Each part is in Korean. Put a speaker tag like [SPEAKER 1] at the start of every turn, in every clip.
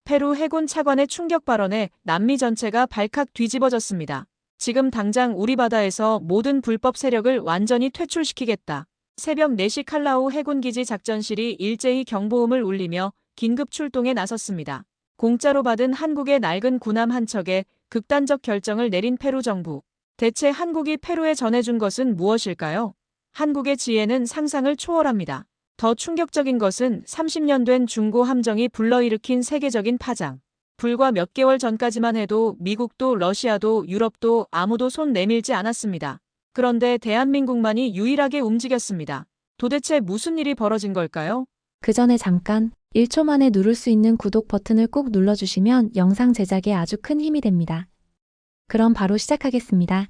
[SPEAKER 1] 페루 해군 차관의 충격 발언에 남미 전체가 발칵 뒤집어졌습니다. 지금 당장 우리 바다에서 모든 불법 세력을 완전히 퇴출시키겠다. 새벽 4시 칼라우 해군기지 작전실이 일제히 경보음을 울리며 긴급 출동에 나섰습니다. 공짜로 받은 한국의 낡은 군함 한 척에 극단적 결정을 내린 페루 정부. 대체 한국이 페루에 전해준 것은 무엇일까요? 한국의 지혜는 상상을 초월합니다. 더 충격적인 것은 30년 된 중고 함정이 불러일으킨 세계적인 파장. 불과 몇 개월 전까지만 해도 미국도 러시아도 유럽도 아무도 손 내밀지 않았습니다. 그런데 대한민국만이 유일하게 움직였습니다. 도대체 무슨 일이 벌어진 걸까요?
[SPEAKER 2] 그 전에 잠깐 1초 만에 누를 수 있는 구독 버튼을 꼭 눌러주시면 영상 제작에 아주 큰 힘이 됩니다. 그럼 바로 시작하겠습니다.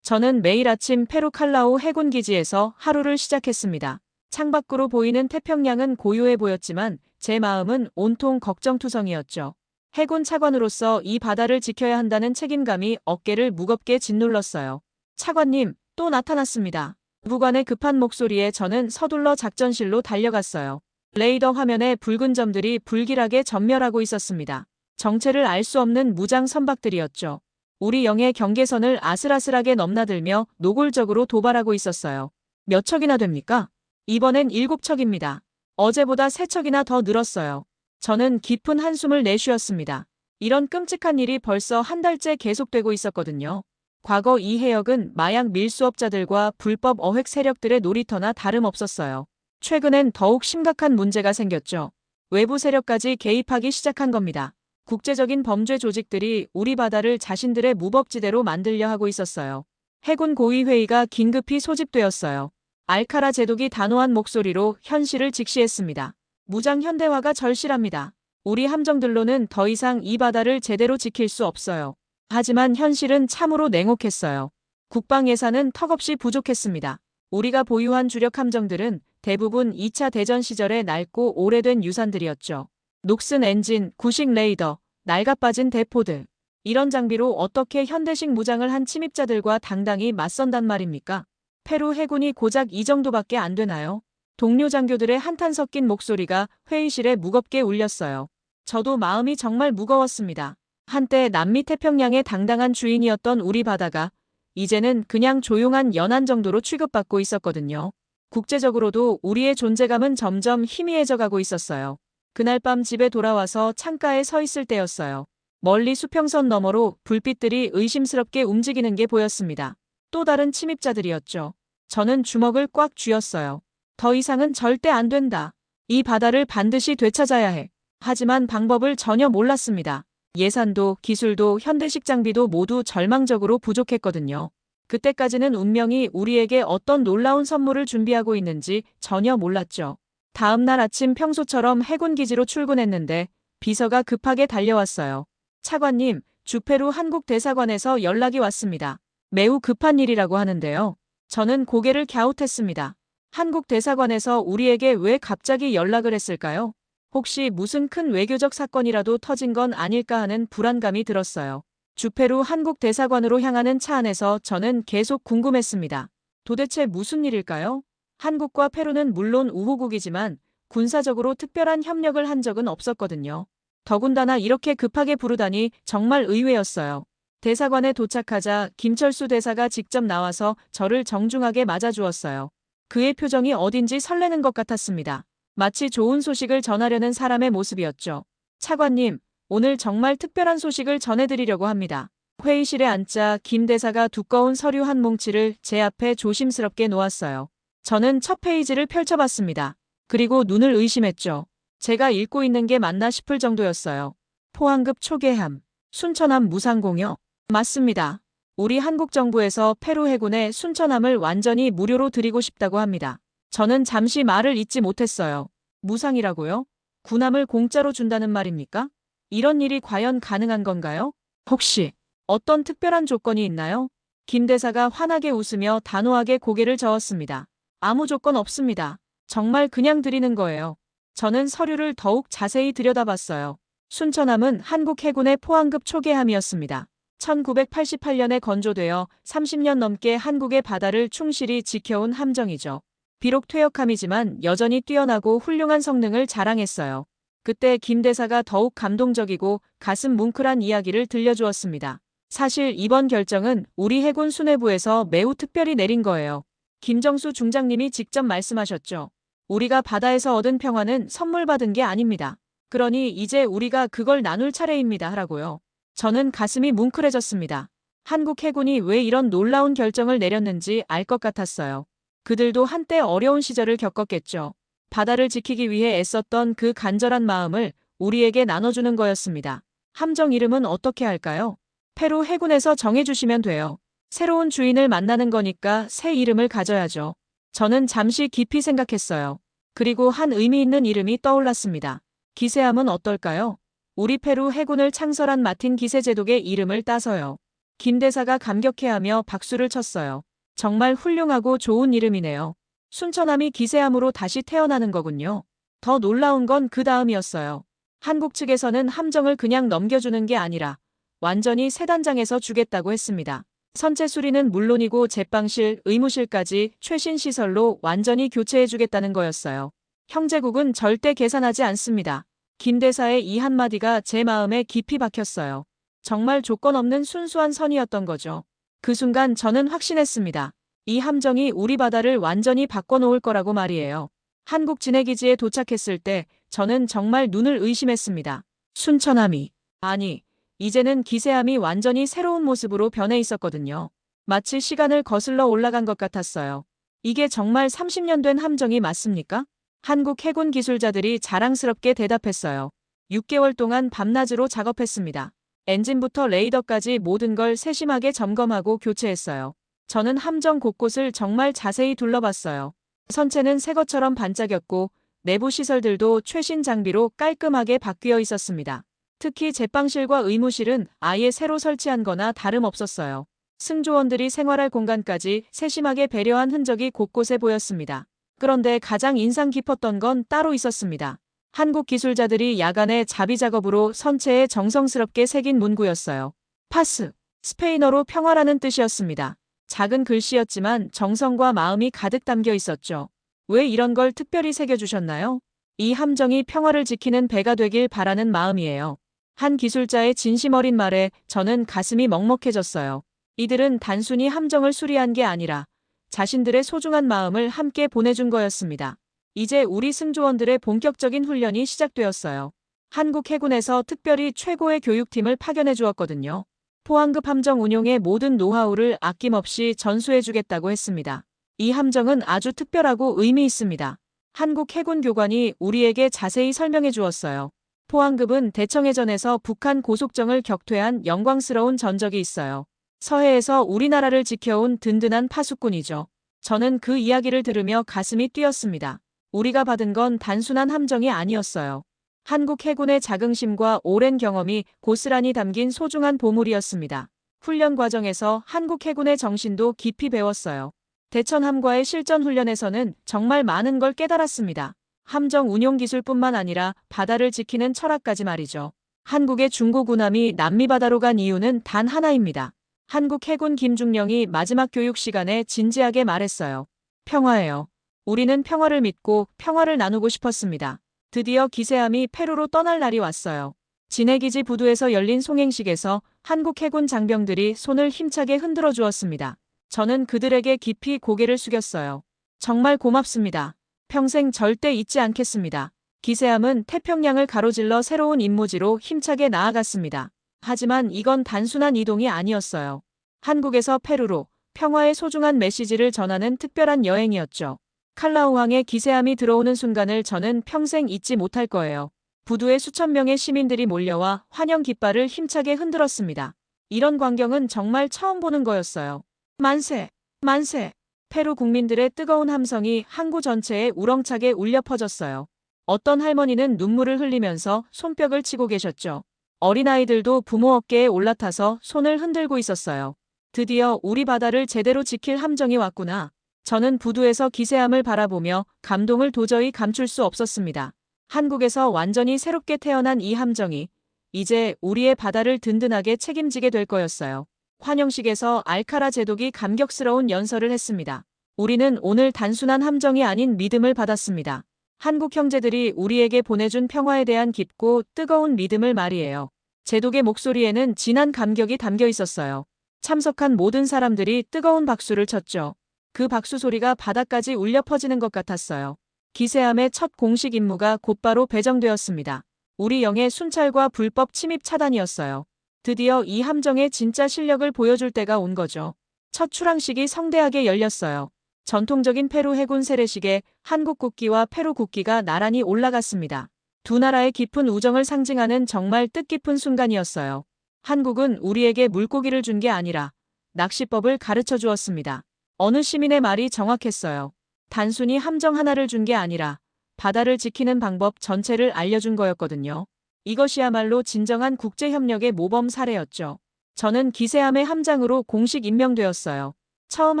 [SPEAKER 1] 저는 매일 아침 페루 칼라우 해군기지에서 하루를 시작했습니다. 창밖으로 보이는 태평양은 고요해 보였지만 제 마음은 온통 걱정투성이었죠. 해군 차관으로서 이 바다를 지켜야 한다는 책임감이 어깨를 무겁게 짓눌렀어요. 차관님, 또 나타났습니다. 부관의 급한 목소리에 저는 서둘러 작전실로 달려갔어요. 레이더 화면에 붉은 점들이 불길하게 전멸하고 있었습니다. 정체를 알 수 없는 무장 선박들이었죠. 우리 영의 경계선을 아슬아슬하게 넘나들며 노골적으로 도발하고 있었어요. 몇 척이나 됩니까? 이번엔 7척입니다. 어제보다 3척이나 더 늘었어요. 저는 깊은 한숨을 내쉬었습니다. 이런 끔찍한 일이 벌써 한 달째 계속되고 있었거든요. 과거 이 해역은 마약 밀수업자들과 불법 어획 세력들의 놀이터나 다름없었어요. 최근엔 더욱 심각한 문제가 생겼죠. 외부 세력까지 개입하기 시작한 겁니다. 국제적인 범죄 조직들이 우리 바다를 자신들의 무법지대로 만들려 하고 있었어요. 해군 고위회의가 긴급히 소집되었어요. 알카라 제독이 단호한 목소리로 현실을 직시했습니다. 무장 현대화가 절실합니다. 우리 함정들로는 더 이상 이 바다를 제대로 지킬 수 없어요. 하지만 현실은 참으로 냉혹했어요. 국방 예산은 턱없이 부족했습니다. 우리가 보유한 주력 함정들은 대부분 2차 대전 시절의 낡고 오래된 유산들이었죠. 녹슨 엔진, 구식 레이더, 낡아빠진 대포들. 이런 장비로 어떻게 현대식 무장을 한 침입자들과 당당히 맞선단 말입니까? 페루 해군이 고작 이 정도밖에 안 되나요? 동료 장교들의 한탄 섞인 목소리가 회의실에 무겁게 울렸어요. 저도 마음이 정말 무거웠습니다. 한때 남미 태평양의 당당한 주인이었던 우리 바다가 이제는 그냥 조용한 연안 정도로 취급받고 있었거든요. 국제적으로도 우리의 존재감은 점점 희미해져 가고 있었어요. 그날 밤 집에 돌아와서 창가에 서 있을 때였어요. 멀리 수평선 너머로 불빛들이 의심스럽게 움직이는 게 보였습니다. 또 다른 침입자들이었죠. 저는 주먹을 꽉 쥐었어요. 더 이상은 절대 안 된다. 이 바다를 반드시 되찾아야 해. 하지만 방법을 전혀 몰랐습니다. 예산도 기술도 현대식 장비도 모두 절망적으로 부족했거든요. 그때까지는 운명이 우리에게 어떤 놀라운 선물을 준비하고 있는지 전혀 몰랐죠. 다음 날 아침 평소처럼 해군기지로 출근했는데 비서가 급하게 달려왔어요. 차관님, 주페루 한국 대사관에서 연락이 왔습니다. 매우 급한 일이라고 하는데요. 저는 고개를 갸웃했습니다. 한국 대사관에서 우리에게 왜 갑자기 연락을 했을까요? 혹시 무슨 큰 외교적 사건이라도 터진 건 아닐까 하는 불안감이 들었어요. 주페루 한국 대사관으로 향하는 차 안에서 저는 계속 궁금했습니다. 도대체 무슨 일일까요? 한국과 페루는 물론 우호국이지만 군사적으로 특별한 협력을 한 적은 없었거든요. 더군다나 이렇게 급하게 부르다니 정말 의외였어요. 대사관에 도착하자 김철수 대사가 직접 나와서 저를 정중하게 맞아주었어요. 그의 표정이 어딘지 설레는 것 같았습니다. 마치 좋은 소식을 전하려는 사람의 모습이었죠. 차관님, 오늘 정말 특별한 소식을 전해드리려고 합니다. 회의실에 앉자 김 대사가 두꺼운 서류 한 뭉치를 제 앞에 조심스럽게 놓았어요. 저는 첫 페이지를 펼쳐봤습니다. 그리고 눈을 의심했죠. 제가 읽고 있는 게 맞나 싶을 정도였어요. 포항급 초계함, 순천함 무상공여. 맞습니다. 우리 한국 정부에서 페루 해군에 순천함을 완전히 무료로 드리고 싶다고 합니다. 저는 잠시 말을 잇지 못했어요. 무상이라고요? 군함을 공짜로 준다는 말입니까? 이런 일이 과연 가능한 건가요? 혹시 어떤 특별한 조건이 있나요? 김 대사가 환하게 웃으며 단호하게 고개를 저었습니다. 아무 조건 없습니다. 정말 그냥 드리는 거예요. 저는 서류를 더욱 자세히 들여다봤어요. 순천함은 한국 해군의 포항급 초계함이었습니다. 1988년에 건조되어 30년 넘게 한국의 바다를 충실히 지켜온 함정이죠. 비록 퇴역함이지만 여전히 뛰어나고 훌륭한 성능을 자랑했어요. 그때 김 대사가 더욱 감동적이고 가슴 뭉클한 이야기를 들려주었습니다. 사실 이번 결정은 우리 해군 수뇌부에서 매우 특별히 내린 거예요. 김정수 중장님이 직접 말씀하셨죠. 우리가 바다에서 얻은 평화는 선물 받은 게 아닙니다. 그러니 이제 우리가 그걸 나눌 차례입니다. 하라고요. 저는 가슴이 뭉클해졌습니다. 한국 해군이 왜 이런 놀라운 결정을 내렸는지 알 것 같았어요. 그들도 한때 어려운 시절을 겪었겠죠. 바다를 지키기 위해 애썼던 그 간절한 마음을 우리에게 나눠주는 거였습니다. 함정 이름은 어떻게 할까요? 페루 해군에서 정해주시면 돼요. 새로운 주인을 만나는 거니까 새 이름을 가져야죠. 저는 잠시 깊이 생각했어요. 그리고 한 의미 있는 이름이 떠올랐습니다. 기세함은 어떨까요? 우리 페루 해군을 창설한 마틴 기세제독의 이름을 따서요. 김 대사가 감격해하며 박수를 쳤어요. 정말 훌륭하고 좋은 이름이네요. 순천함이 기세함으로 다시 태어나는 거군요. 더 놀라운 건 그 다음이었어요. 한국 측에서는 함정을 그냥 넘겨주는 게 아니라 완전히 새 단장에서 주겠다고 했습니다. 선체 수리는 물론이고 제빵실, 의무실까지 최신 시설로 완전히 교체해주겠다는 거였어요. 형제국은 절대 계산하지 않습니다. 김 대사의 이 한마디가 제 마음에 깊이 박혔어요. 정말 조건 없는 순수한 선이었던 거죠. 그 순간 저는 확신했습니다. 이 함정이 우리 바다를 완전히 바꿔놓을 거라고 말이에요. 한국 진해기지에 도착했을 때 저는 정말 눈을 의심했습니다. 순천함이, 아니, 이제는 기세함이 완전히 새로운 모습으로 변해 있었거든요. 마치 시간을 거슬러 올라간 것 같았어요. 이게 정말 30년 된 함정이 맞습니까? 한국 해군 기술자들이 자랑스럽게 대답했어요. 6개월 동안 밤낮으로 작업했습니다. 엔진부터 레이더까지 모든 걸 세심하게 점검하고 교체했어요. 저는 함정 곳곳을 정말 자세히 둘러봤어요. 선체는 새 것처럼 반짝였고 내부 시설들도 최신 장비로 깔끔하게 바뀌어 있었습니다. 특히 제빵실과 의무실은 아예 새로 설치한 거나 다름없었어요. 승조원들이 생활할 공간까지 세심하게 배려한 흔적이 곳곳에 보였습니다. 그런데 가장 인상 깊었던 건 따로 있었습니다. 한국 기술자들이 야간에 자비 작업으로 선체에 정성스럽게 새긴 문구였어요. 파스, 스페인어로 평화라는 뜻이었습니다. 작은 글씨였지만 정성과 마음이 가득 담겨 있었죠. 왜 이런 걸 특별히 새겨주셨나요? 이 함정이 평화를 지키는 배가 되길 바라는 마음이에요. 한 기술자의 진심 어린 말에 저는 가슴이 먹먹해졌어요. 이들은 단순히 함정을 수리한 게 아니라 자신들의 소중한 마음을 함께 보내준 거였습니다. 이제 우리 승조원들의 본격적인 훈련이 시작되었어요. 한국 해군에서 특별히 최고의 교육팀을 파견해 주었거든요. 포항급 함정 운용의 모든 노하우를 아낌없이 전수해주겠다고 했습니다. 이 함정은 아주 특별하고 의미 있습니다. 한국 해군 교관이 우리에게 자세히 설명해 주었어요. 포항급은 대청해전에서 북한 고속정을 격퇴한 영광스러운 전적이 있어요. 서해에서 우리나라를 지켜온 든든한 파수꾼이죠. 저는 그 이야기를 들으며 가슴이 뛰었습니다. 우리가 받은 건 단순한 함정이 아니었어요. 한국 해군의 자긍심과 오랜 경험이 고스란히 담긴 소중한 보물이었습니다. 훈련 과정에서 한국 해군의 정신도 깊이 배웠어요. 대천함과의 실전 훈련에서는 정말 많은 걸 깨달았습니다. 함정 운용 기술뿐만 아니라 바다를 지키는 철학까지 말이죠. 한국의 중고군함이 남미바다로 간 이유는 단 하나입니다. 한국 해군 김중령이 마지막 교육 시간에 진지하게 말했어요. 평화예요. 우리는 평화를 믿고 평화를 나누고 싶었습니다. 드디어 기세함이 페루로 떠날 날이 왔어요. 진해기지 부두에서 열린 송행식에서 한국 해군 장병들이 손을 힘차게 흔들어 주었습니다. 저는 그들에게 깊이 고개를 숙였어요. 정말 고맙습니다. 평생 절대 잊지 않겠습니다. 기세함은 태평양을 가로질러 새로운 임무지로 힘차게 나아갔습니다. 하지만 이건 단순한 이동이 아니었어요. 한국에서 페루로 평화의 소중한 메시지를 전하는 특별한 여행이었죠. 칼라우항에 기세함이 들어오는 순간을 저는 평생 잊지 못할 거예요. 부두에 수천 명의 시민들이 몰려와 환영 깃발을 힘차게 흔들었습니다. 이런 광경은 정말 처음 보는 거였어요. 만세! 만세! 페루 국민들의 뜨거운 함성이 항구 전체에 우렁차게 울려 퍼졌어요. 어떤 할머니는 눈물을 흘리면서 손뼉을 치고 계셨죠. 어린아이들도 부모 어깨에 올라타서 손을 흔들고 있었어요. 드디어 우리 바다를 제대로 지킬 함정이 왔구나. 저는 부두에서 기세함을 바라보며 감동을 도저히 감출 수 없었습니다. 한국에서 완전히 새롭게 태어난 이 함정이 이제 우리의 바다를 든든하게 책임지게 될 거였어요. 환영식에서 알카라 제독이 감격스러운 연설을 했습니다. 우리는 오늘 단순한 함정이 아닌 믿음을 받았습니다. 한국 형제들이 우리에게 보내준 평화에 대한 깊고 뜨거운 믿음을 말이에요. 제독의 목소리에는 진한 감격이 담겨 있었어요. 참석한 모든 사람들이 뜨거운 박수를 쳤죠. 그 박수 소리가 바다까지 울려 퍼지는 것 같았어요. 기세함의 첫 공식 임무가 곧바로 배정되었습니다. 우리 영의 순찰과 불법 침입 차단이었어요. 드디어 이 함정의 진짜 실력을 보여줄 때가 온 거죠. 첫 출항식이 성대하게 열렸어요. 전통적인 페루 해군 세례식에 한국 국기와 페루 국기가 나란히 올라갔습니다. 두 나라의 깊은 우정을 상징하는 정말 뜻깊은 순간이었어요. 한국은 우리에게 물고기를 준 게 아니라 낚시법을 가르쳐 주었습니다. 어느 시민의 말이 정확했어요. 단순히 함정 하나를 준 게 아니라 바다를 지키는 방법 전체를 알려준 거였거든요. 이것이야말로 진정한 국제협력의 모범 사례였죠. 저는 기세함의 함장으로 공식 임명되었어요. 처음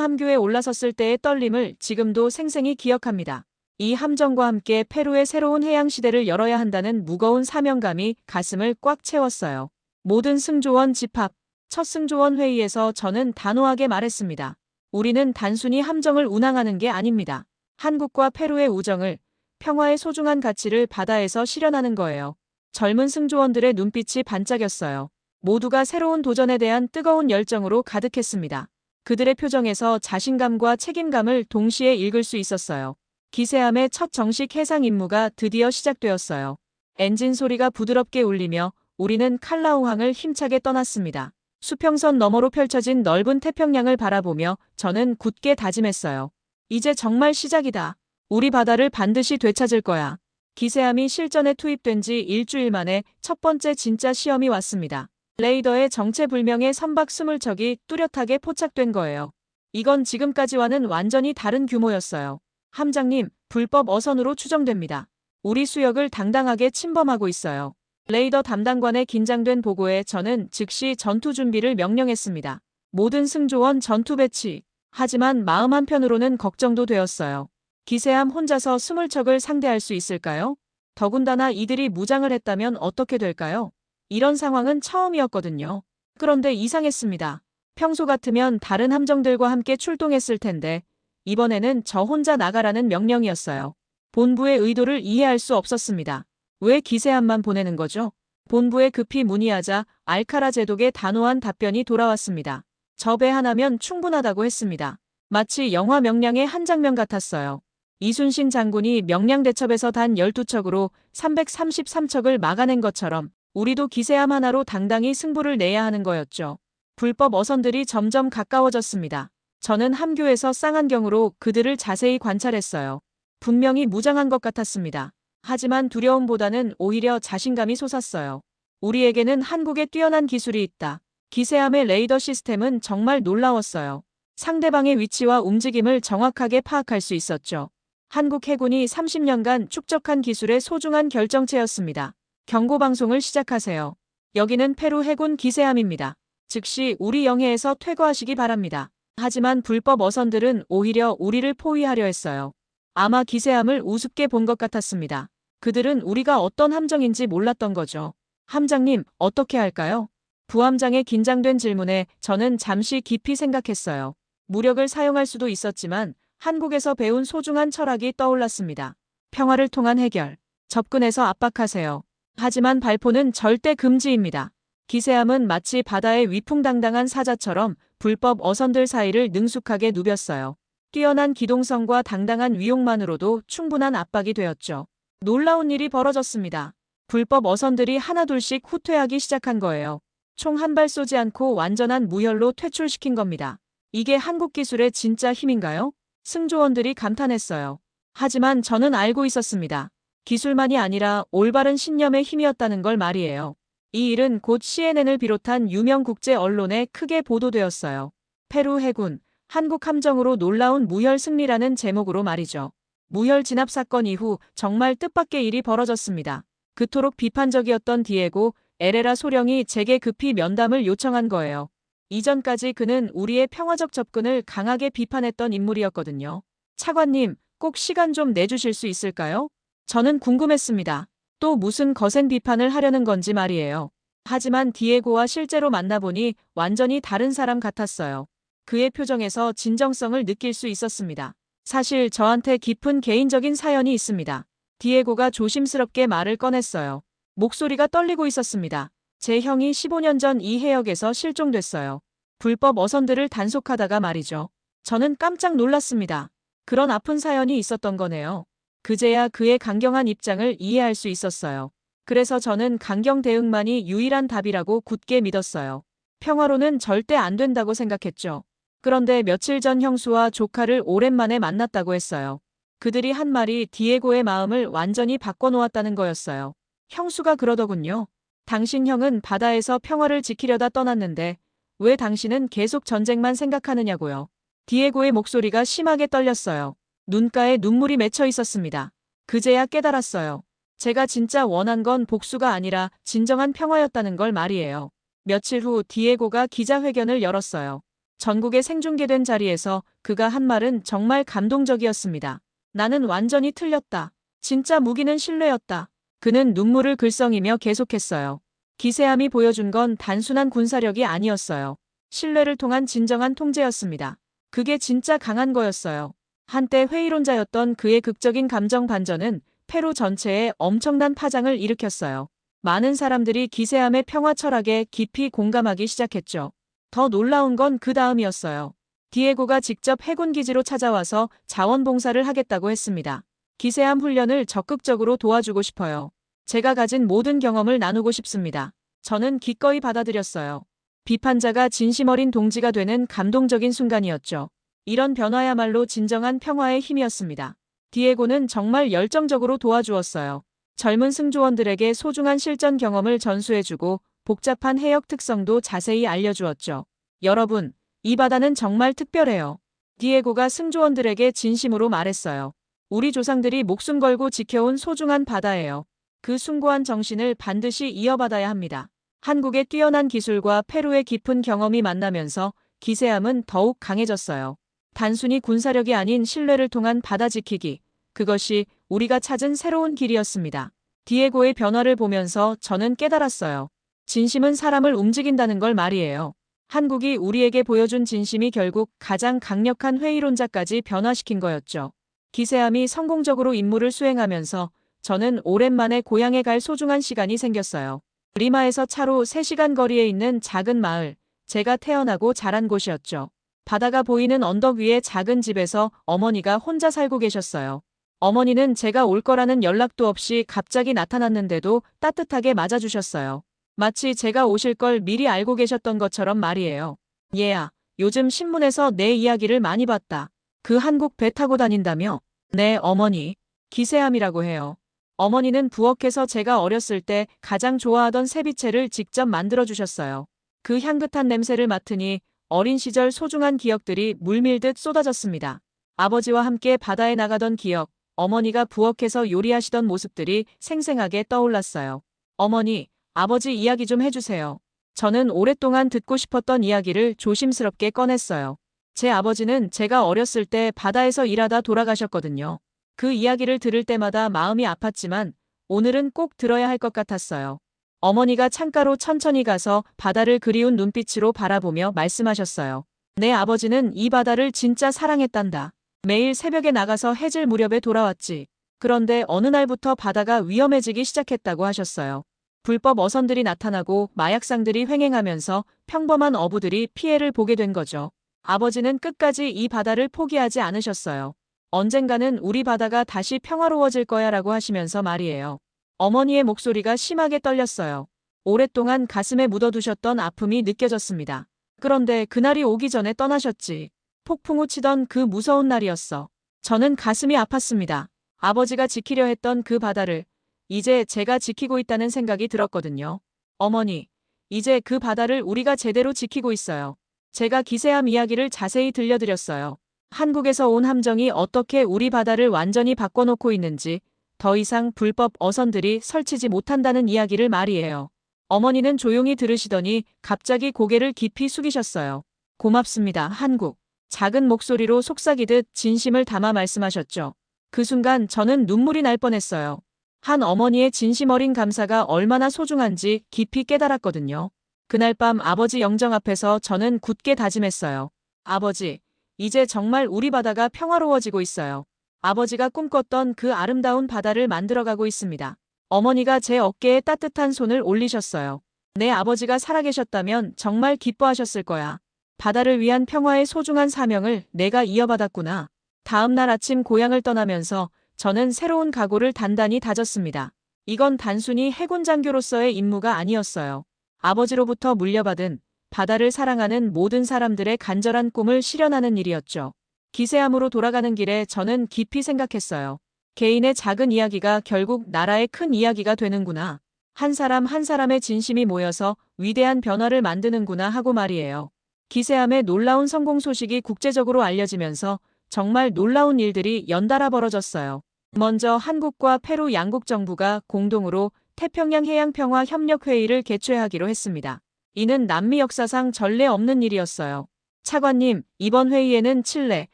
[SPEAKER 1] 함교에 올라섰을 때의 떨림을 지금도 생생히 기억합니다. 이 함정과 함께 페루의 새로운 해양 시대를 열어야 한다는 무거운 사명감이 가슴을 꽉 채웠어요. 모든 승조원 집합, 첫 승조원 회의에서 저는 단호하게 말했습니다. 우리는 단순히 함정을 운항하는 게 아닙니다. 한국과 페루의 우정을, 평화의 소중한 가치를 바다에서 실현하는 거예요. 젊은 승조원들의 눈빛이 반짝였어요. 모두가 새로운 도전에 대한 뜨거운 열정으로 가득했습니다. 그들의 표정에서 자신감과 책임감을 동시에 읽을 수 있었어요. 기세함의 첫 정식 해상 임무가 드디어 시작되었어요. 엔진 소리가 부드럽게 울리며 우리는 칼라우항을 힘차게 떠났습니다. 수평선 너머로 펼쳐진 넓은 태평양을 바라보며 저는 굳게 다짐했어요. 이제 정말 시작이다. 우리 바다를 반드시 되찾을 거야. 기세함이 실전에 투입된 지 일주일 만에 첫 번째 진짜 시험이 왔습니다. 레이더에 정체불명의 선박 20척이 뚜렷하게 포착된 거예요. 이건 지금까지와는 완전히 다른 규모였어요. 함장님, 불법 어선으로 추정됩니다. 우리 수역을 당당하게 침범하고 있어요. 레이더 담당관의 긴장된 보고에 저는 즉시 전투 준비를 명령했습니다. 모든 승조원 전투 배치. 하지만 마음 한편으로는 걱정도 되었어요. 기세함 혼자서 20척을 상대할 수 있을까요? 더군다나 이들이 무장을 했다면 어떻게 될까요? 이런 상황은 처음이었거든요. 그런데 이상했습니다. 평소 같으면 다른 함정들과 함께 출동했을 텐데 이번에는 저 혼자 나가라는 명령이었어요. 본부의 의도를 이해할 수 없었습니다. 왜 기세함만 보내는 거죠? 본부에 급히 문의하자 알카라 제독의 단호한 답변이 돌아왔습니다. 저 배 하나면 충분하다고 했습니다. 마치 영화 명량의 한 장면 같았어요. 이순신 장군이 명량대첩에서 단 12척으로 333척을 막아낸 것처럼 우리도 기세함 하나로 당당히 승부를 내야 하는 거였죠. 불법 어선들이 점점 가까워졌습니다. 저는 함교에서 쌍안경으로 그들을 자세히 관찰했어요. 분명히 무장한 것 같았습니다. 하지만 두려움보다는 오히려 자신감이 솟았어요. 우리에게는 한국의 뛰어난 기술이 있다. 기세함의 레이더 시스템은 정말 놀라웠어요. 상대방의 위치와 움직임을 정확하게 파악할 수 있었죠. 한국 해군이 30년간 축적한 기술의 소중한 결정체였습니다. 경고방송을 시작하세요. 여기는 페루 해군 기세함입니다. 즉시 우리 영해에서 퇴거하시기 바랍니다. 하지만 불법 어선들은 오히려 우리를 포위하려 했어요. 아마 기세함을 우습게 본 것 같았습니다. 그들은 우리가 어떤 함정인지 몰랐던 거죠. 함장님, 어떻게 할까요? 부함장의 긴장된 질문에 저는 잠시 깊이 생각했어요. 무력을 사용할 수도 있었지만 한국에서 배운 소중한 철학이 떠올랐습니다. 평화를 통한 해결. 접근해서 압박하세요. 하지만 발포는 절대 금지입니다. 기세함은 마치 바다의 위풍당당한 사자처럼 불법 어선들 사이를 능숙하게 누볐어요. 뛰어난 기동성과 당당한 위용만으로도 충분한 압박이 되었죠. 놀라운 일이 벌어졌습니다. 불법 어선들이 하나둘씩 후퇴하기 시작한 거예요. 총 한 발 쏘지 않고 완전한 무혈로 퇴출시킨 겁니다. 이게 한국 기술의 진짜 힘인가요? 승조원들이 감탄했어요. 하지만 저는 알고 있었습니다. 기술만이 아니라 올바른 신념의 힘이었다는 걸 말이에요. 이 일은 곧 CNN을 비롯한 유명 국제 언론에 크게 보도되었어요. 페루 해군, 한국 함정으로 놀라운 무혈 승리라는 제목으로 말이죠. 무혈 진압 사건 이후 정말 뜻밖의 일이 벌어졌습니다. 그토록 비판적이었던 디에고 에레라 소령이 제게 급히 면담을 요청한 거예요. 이전까지 그는 우리의 평화적 접근을 강하게 비판했던 인물이었거든요. 차관님, 꼭 시간 좀 내주실 수 있을까요? 저는 궁금했습니다. 또 무슨 거센 비판을 하려는 건지 말이에요. 하지만 디에고와 실제로 만나보니 완전히 다른 사람 같았어요. 그의 표정에서 진정성을 느낄 수 있었습니다. 사실 저한테 깊은 개인적인 사연이 있습니다. 디에고가 조심스럽게 말을 꺼냈어요. 목소리가 떨리고 있었습니다. 제 형이 15년 전 이 해역에서 실종됐어요. 불법 어선들을 단속하다가 말이죠. 저는 깜짝 놀랐습니다. 그런 아픈 사연이 있었던 거네요. 그제야 그의 강경한 입장을 이해할 수 있었어요. 그래서 저는 강경 대응만이 유일한 답이라고 굳게 믿었어요. 평화로는 절대 안 된다고 생각했죠. 그런데 며칠 전 형수와 조카를 오랜만에 만났다고 했어요. 그들이 한 말이 디에고의 마음을 완전히 바꿔놓았다는 거였어요. 형수가 그러더군요. 당신 형은 바다에서 평화를 지키려다 떠났는데 왜 당신은 계속 전쟁만 생각하느냐고요. 디에고의 목소리가 심하게 떨렸어요. 눈가에 눈물이 맺혀 있었습니다. 그제야 깨달았어요. 제가 진짜 원한 건 복수가 아니라 진정한 평화였다는 걸 말이에요. 며칠 후 디에고가 기자회견을 열었어요. 전국에 생중계된 자리에서 그가 한 말은 정말 감동적이었습니다. 나는 완전히 틀렸다. 진짜 무기는 신뢰였다. 그는 눈물을 글썽이며 계속했어요. 기세함이 보여준 건 단순한 군사력이 아니었어요. 신뢰를 통한 진정한 통제였습니다. 그게 진짜 강한 거였어요. 한때 회의론자였던 그의 극적인 감정 반전은 페루 전체에 엄청난 파장을 일으켰어요. 많은 사람들이 기세함의 평화 철학에 깊이 공감하기 시작했죠. 더 놀라운 건 그 다음이었어요. 디에고가 직접 해군 기지로 찾아와서 자원봉사를 하겠다고 했습니다. 기세함 훈련을 적극적으로 도와주고 싶어요. 제가 가진 모든 경험을 나누고 싶습니다. 저는 기꺼이 받아들였어요. 비판자가 진심 어린 동지가 되는 감동적인 순간이었죠. 이런 변화야말로 진정한 평화의 힘이었습니다. 디에고는 정말 열정적으로 도와주었어요. 젊은 승조원들에게 소중한 실전 경험을 전수해주고 복잡한 해역 특성도 자세히 알려주었죠. 여러분, 이 바다는 정말 특별해요. 디에고가 승조원들에게 진심으로 말했어요. 우리 조상들이 목숨 걸고 지켜온 소중한 바다예요. 그 숭고한 정신을 반드시 이어받아야 합니다. 한국의 뛰어난 기술과 페루의 깊은 경험이 만나면서 기세함은 더욱 강해졌어요. 단순히 군사력이 아닌 신뢰를 통한 바다 지키기, 그것이 우리가 찾은 새로운 길이었습니다. 디에고의 변화를 보면서 저는 깨달았어요. 진심은 사람을 움직인다는 걸 말이에요. 한국이 우리에게 보여준 진심이 결국 가장 강력한 회의론자까지 변화시킨 거였죠. 기세함이 성공적으로 임무를 수행하면서 저는 오랜만에 고향에 갈 소중한 시간이 생겼어요. 리마에서 차로 3시간 거리에 있는 작은 마을, 제가 태어나고 자란 곳이었죠. 바다가 보이는 언덕 위의 작은 집에서 어머니가 혼자 살고 계셨어요. 어머니는 제가 올 거라는 연락도 없이 갑자기 나타났는데도 따뜻하게 맞아주셨어요. 마치 제가 오실 걸 미리 알고 계셨던 것처럼 말이에요. 얘야, 요즘 신문에서 내 이야기를 많이 봤다. 그 한국 배 타고 다닌다며? 네, 어머니. 기세함이라고 해요. 어머니는 부엌에서 제가 어렸을 때 가장 좋아하던 세비체를 직접 만들어주셨어요. 그 향긋한 냄새를 맡으니 어린 시절 소중한 기억들이 물밀듯 쏟아졌습니다. 아버지와 함께 바다에 나가던 기억, 어머니가 부엌에서 요리하시던 모습들이 생생하게 떠올랐어요. 어머니, 아버지 이야기 좀 해주세요. 저는 오랫동안 듣고 싶었던 이야기를 조심스럽게 꺼냈어요. 제 아버지는 제가 어렸을 때 바다에서 일하다 돌아가셨거든요. 그 이야기를 들을 때마다 마음이 아팠지만 오늘은 꼭 들어야 할 것 같았어요. 어머니가 창가로 천천히 가서 바다를 그리운 눈빛으로 바라보며 말씀하셨어요. 내 아버지는 이 바다를 진짜 사랑했단다. 매일 새벽에 나가서 해질 무렵에 돌아왔지. 그런데 어느 날부터 바다가 위험해지기 시작했다고 하셨어요. 불법 어선들이 나타나고 마약상들이 횡행하면서 평범한 어부들이 피해를 보게 된 거죠. 아버지는 끝까지 이 바다를 포기하지 않으셨어요. 언젠가는 우리 바다가 다시 평화로워질 거야 라고 하시면서 말이에요. 어머니의 목소리가 심하게 떨렸어요. 오랫동안 가슴에 묻어두셨던 아픔이 느껴졌습니다. 그런데 그날이 오기 전에 떠나셨지. 폭풍우 치던 그 무서운 날이었어. 저는 가슴이 아팠습니다. 아버지가 지키려 했던 그 바다를 이제 제가 지키고 있다는 생각이 들었거든요. 어머니, 이제 그 바다를 우리가 제대로 지키고 있어요. 제가 기세함 이야기를 자세히 들려드렸어요. 한국에서 온 함정이 어떻게 우리 바다를 완전히 바꿔놓고 있는지, 더 이상 불법 어선들이 설치지 못한다는 이야기를 말이에요. 어머니는 조용히 들으시더니 갑자기 고개를 깊이 숙이셨어요. 고맙습니다, 한국. 작은 목소리로 속삭이듯 진심을 담아 말씀하셨죠. 그 순간 저는 눈물이 날 뻔했어요. 한 어머니의 진심 어린 감사가 얼마나 소중한지 깊이 깨달았거든요. 그날 밤 아버지 영정 앞에서 저는 굳게 다짐했어요. 아버지, 이제 정말 우리 바다가 평화로워지고 있어요. 아버지가 꿈꿨던 그 아름다운 바다를 만들어가고 있습니다. 어머니가 제 어깨에 따뜻한 손을 올리셨어요. 내 아버지가 살아계셨다면 정말 기뻐하셨을 거야. 바다를 위한 평화의 소중한 사명을 내가 이어받았구나. 다음 날 아침 고향을 떠나면서 저는 새로운 각오를 단단히 다졌습니다. 이건 단순히 해군 장교로서의 임무가 아니었어요. 아버지로부터 물려받은 바다를 사랑하는 모든 사람들의 간절한 꿈을 실현하는 일이었죠. 기세함으로 돌아가는 길에 저는 깊이 생각했어요. 개인의 작은 이야기가 결국 나라의 큰 이야기가 되는구나. 한 사람 한 사람의 진심이 모여서 위대한 변화를 만드는구나 하고 말이에요. 기세함의 놀라운 성공 소식이 국제적으로 알려지면서 정말 놀라운 일들이 연달아 벌어졌어요. 먼저 한국과 페루 양국 정부가 공동으로 태평양 해양평화협력회의를 개최하기로 했습니다. 이는 남미 역사상 전례 없는 일이었어요. 차관님, 이번 회의에는 칠레,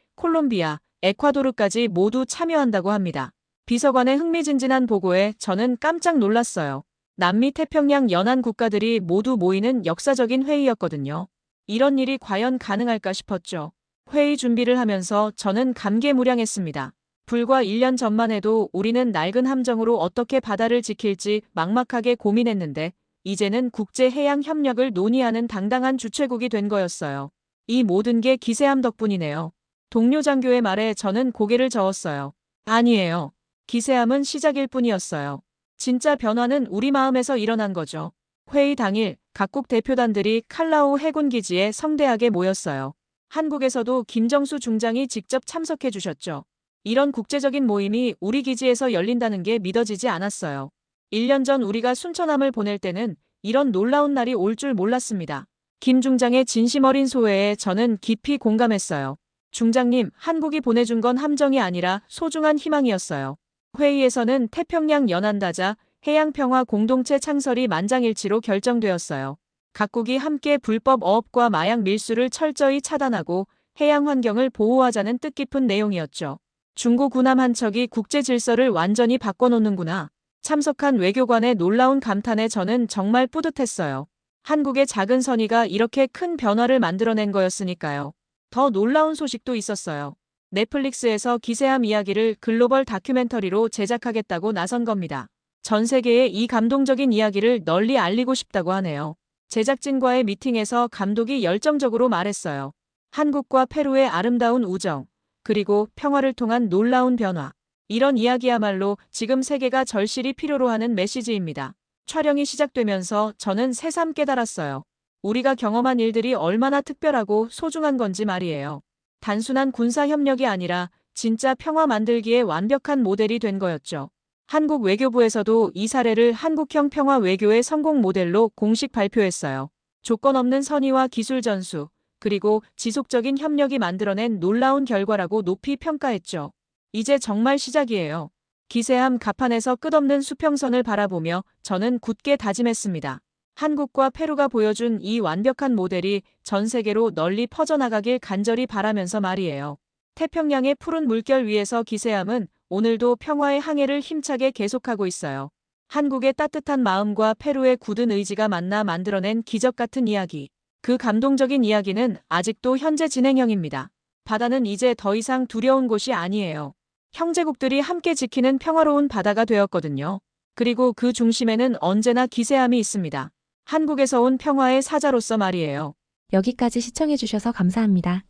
[SPEAKER 1] 콜롬비아, 에콰도르까지 모두 참여한다고 합니다. 비서관의 흥미진진한 보고에 저는 깜짝 놀랐어요. 남미 태평양 연안 국가들이 모두 모이는 역사적인 회의였거든요. 이런 일이 과연 가능할까 싶었죠. 회의 준비를 하면서 저는 감개무량했습니다. 불과 1년 전만 해도 우리는 낡은 함정으로 어떻게 바다를 지킬지 막막하게 고민했는데 이제는 국제해양협력을 논의하는 당당한 주최국이 된 거였어요. 이 모든 게 기세함 덕분이네요. 동료 장교의 말에 저는 고개를 저었어요. 아니에요. 기세함은 시작일 뿐이었어요. 진짜 변화는 우리 마음에서 일어난 거죠. 회의 당일 각국 대표단들이 칼라오 해군기지에 성대하게 모였어요. 한국에서도 김정수 중장이 직접 참석해 주셨죠. 이런 국제적인 모임이 우리 기지에서 열린다는 게 믿어지지 않았어요. 1년 전 우리가 순천함을 보낼 때는 이런 놀라운 날이 올 줄 몰랐습니다. 김 중장의 진심 어린 소회에 저는 깊이 공감했어요. 중장님, 한국이 보내준 건 함정이 아니라 소중한 희망이었어요. 회의에서는 태평양 연안다자 해양평화 공동체 창설이 만장일치로 결정되었어요. 각국이 함께 불법 어업과 마약 밀수를 철저히 차단하고 해양 환경을 보호하자는 뜻깊은 내용이었죠. 중고 군함 한 척이 국제 질서를 완전히 바꿔놓는구나. 참석한 외교관의 놀라운 감탄에 저는 정말 뿌듯했어요. 한국의 작은 선의가 이렇게 큰 변화를 만들어낸 거였으니까요. 더 놀라운 소식도 있었어요. 넷플릭스에서 기세함 이야기를 글로벌 다큐멘터리로 제작하겠다고 나선 겁니다. 전 세계에 이 감동적인 이야기를 널리 알리고 싶다고 하네요. 제작진과의 미팅에서 감독이 열정적으로 말했어요. 한국과 페루의 아름다운 우정, 그리고 평화를 통한 놀라운 변화. 이런 이야기야말로 지금 세계가 절실히 필요로 하는 메시지입니다. 촬영이 시작되면서 저는 새삼 깨달았어요. 우리가 경험한 일들이 얼마나 특별하고 소중한 건지 말이에요. 단순한 군사 협력이 아니라 진짜 평화 만들기에 완벽한 모델이 된 거였죠. 한국 외교부에서도 이 사례를 한국형 평화 외교의 성공 모델로 공식 발표했어요. 조건 없는 선의와 기술 전수, 그리고 지속적인 협력이 만들어낸 놀라운 결과라고 높이 평가했죠. 이제 정말 시작이에요. 기세함 갑판에서 끝없는 수평선을 바라보며 저는 굳게 다짐했습니다. 한국과 페루가 보여준 이 완벽한 모델이 전 세계로 널리 퍼져나가길 간절히 바라면서 말이에요. 태평양의 푸른 물결 위에서 기세함은 오늘도 평화의 항해를 힘차게 계속하고 있어요. 한국의 따뜻한 마음과 페루의 굳은 의지가 만나 만들어낸 기적 같은 이야기. 그 감동적인 이야기는 아직도 현재 진행형입니다. 바다는 이제 더 이상 두려운 곳이 아니에요. 형제국들이 함께 지키는 평화로운 바다가 되었거든요. 그리고 그 중심에는 언제나 기세함이 있습니다. 한국에서 온 평화의 사자로서 말이에요.
[SPEAKER 2] 여기까지 시청해주셔서 감사합니다.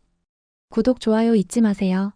[SPEAKER 2] 구독, 좋아요 잊지 마세요.